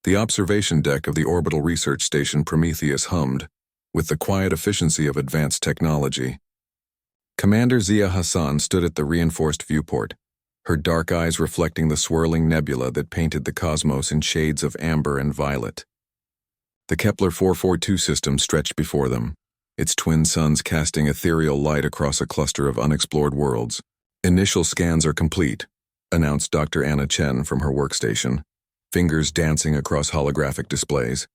The observation deck of the orbital research station Prometheus hummed, with the quiet efficiency of advanced technology. Commander Zia Hassan stood at the reinforced viewport, her dark eyes reflecting the swirling nebula that painted the cosmos in shades of amber and violet. The Kepler 442 system stretched before them, its twin suns casting ethereal light across a cluster of unexplored worlds. "Initial scans are complete," announced Dr. Anna Chen from her workstation, fingers dancing across holographic displays.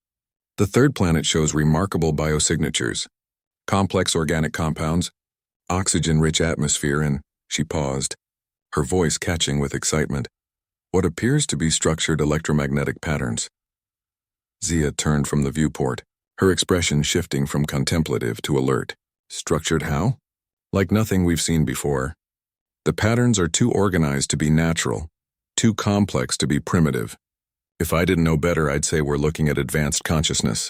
"The third planet shows remarkable biosignatures, complex organic compounds, oxygen-rich atmosphere, and—" She paused, her voice catching with excitement, "what appears to be structured electromagnetic patterns." Zia turned from the viewport, her expression shifting from contemplative to alert. "Structured how?" "Like nothing we've seen before. The patterns are too organized to be natural, too complex to be primitive. If I didn't know better, I'd say we're looking at advanced consciousness."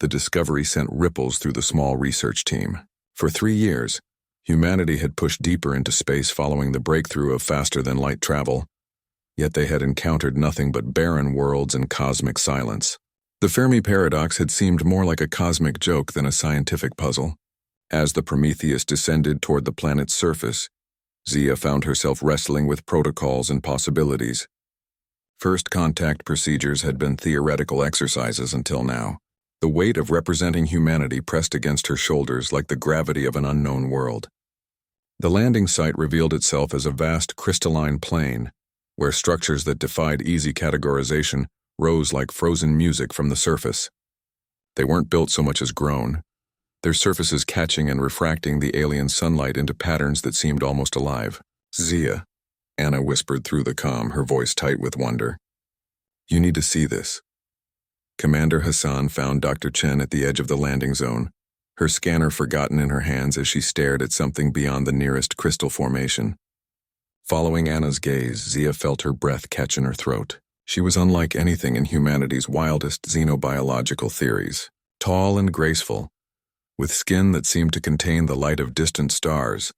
The discovery sent ripples through the small research team. For 3 years, humanity had pushed deeper into space following the breakthrough of faster-than-light travel, yet they had encountered nothing but barren worlds and cosmic silence. The Fermi paradox had seemed more like a cosmic joke than a scientific puzzle. As the Prometheus descended toward the planet's surface, Zia found herself wrestling with protocols and possibilities. First contact procedures had been theoretical exercises until now. The weight of representing humanity pressed against her shoulders like the gravity of an unknown world. The landing site revealed itself as a vast crystalline plain, where structures that defied easy categorization rose like frozen music from the surface. They weren't built so much as grown, their surfaces catching and refracting the alien sunlight into patterns that seemed almost alive. "Zia," Anna whispered through the comm, her voice tight with wonder. "You need to see this." Commander Hassan found Dr. Chen at the edge of the landing zone, her scanner forgotten in her hands as she stared at something beyond the nearest crystal formation. Following Anna's gaze, Zia felt her breath catch in her throat. She was unlike anything in humanity's wildest xenobiological theories. Tall and graceful, with skin that seemed to contain the light of distant stars,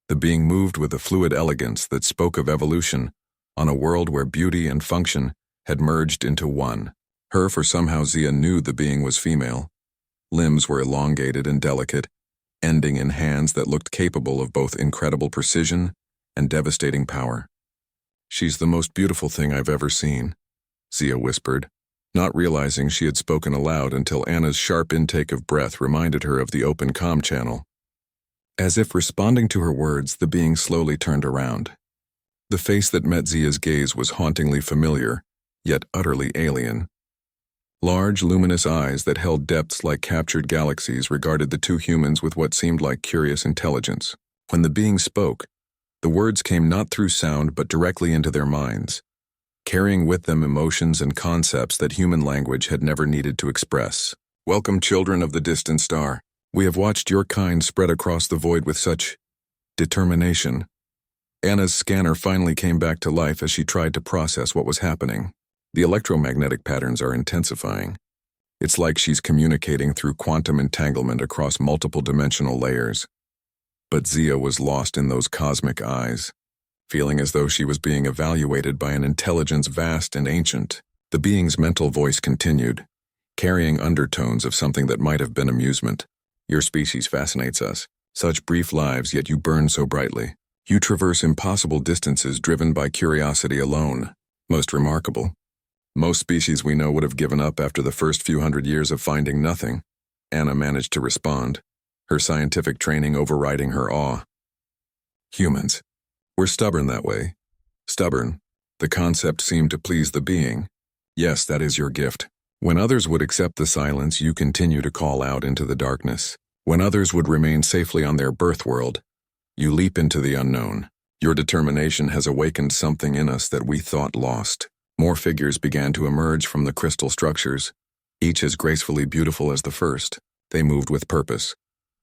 the being moved with a fluid elegance that spoke of evolution on a world where beauty and function had merged into one. For somehow Zia knew the being was female. Limbs were elongated and delicate, ending in hands that looked capable of both incredible precision and devastating power. "She's the most beautiful thing I've ever seen," Zia whispered, not realizing she had spoken aloud until Anna's sharp intake of breath reminded her of the open comm channel. As if responding to her words, the being slowly turned around. The face that met Zia's gaze was hauntingly familiar, yet utterly alien. Large, luminous eyes that held depths like captured galaxies regarded the two humans with what seemed like curious intelligence. When the being spoke, the words came not through sound but directly into their minds, carrying with them emotions and concepts that human language had never needed to express. "Welcome, children of the distant star. We have watched your kind spread across the void with such determination." Anna's scanner finally came back to life as she tried to process what was happening. The electromagnetic patterns are intensifying. It's like she's communicating through quantum entanglement across multiple dimensional layers. But Zia was lost in those cosmic eyes, feeling as though she was being evaluated by an intelligence vast and ancient. The being's mental voice continued, carrying undertones of something that might have been amusement. "Your species fascinates us. Such brief lives, yet you burn so brightly. You traverse impossible distances driven by curiosity alone. Most remarkable. Most species we know would have given up after the first few hundred years of finding nothing." Anna managed to respond, her scientific training overriding her awe. "Humans. We're stubborn that way." Stubborn. The concept seemed to please the being. "Yes, that is your gift. When others would accept the silence, you continue to call out into the darkness. When others would remain safely on their birth world, you leap into the unknown. Your determination has awakened something in us that we thought lost." More figures began to emerge from the crystal structures, each as gracefully beautiful as the first. They moved with purpose,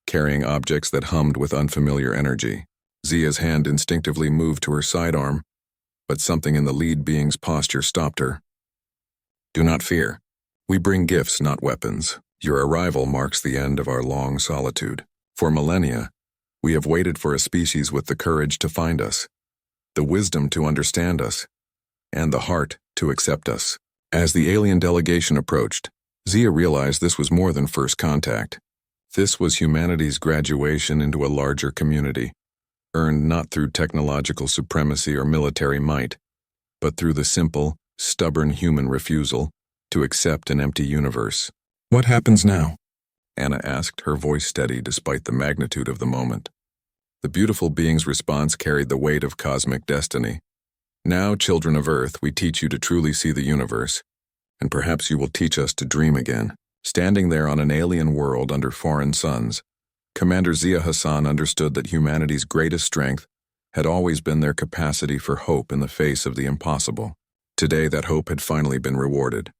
carrying objects that hummed with unfamiliar energy. Zia's hand instinctively moved to her sidearm, but something in the lead being's posture stopped her. "Do not fear. We bring gifts, not weapons. Your arrival marks the end of our long solitude. For millennia, we have waited for a species with the courage to find us, the wisdom to understand us, and the heart to accept us. As the alien delegation approached, Zia realized this was more than first contact. This was humanity's graduation into a larger community, earned not through technological supremacy or military might, but through the simple, stubborn human refusal to accept an empty universe. "What happens now?" Anna asked, her voice steady despite the magnitude of the moment. The beautiful being's response carried the weight of cosmic destiny. "Now, children of Earth, we teach you to truly see the universe, and perhaps you will teach us to dream again." Standing there on an alien world under foreign suns, Commander Zia Hassan understood that humanity's greatest strength had always been their capacity for hope in the face of the impossible. Today, that hope had finally been rewarded.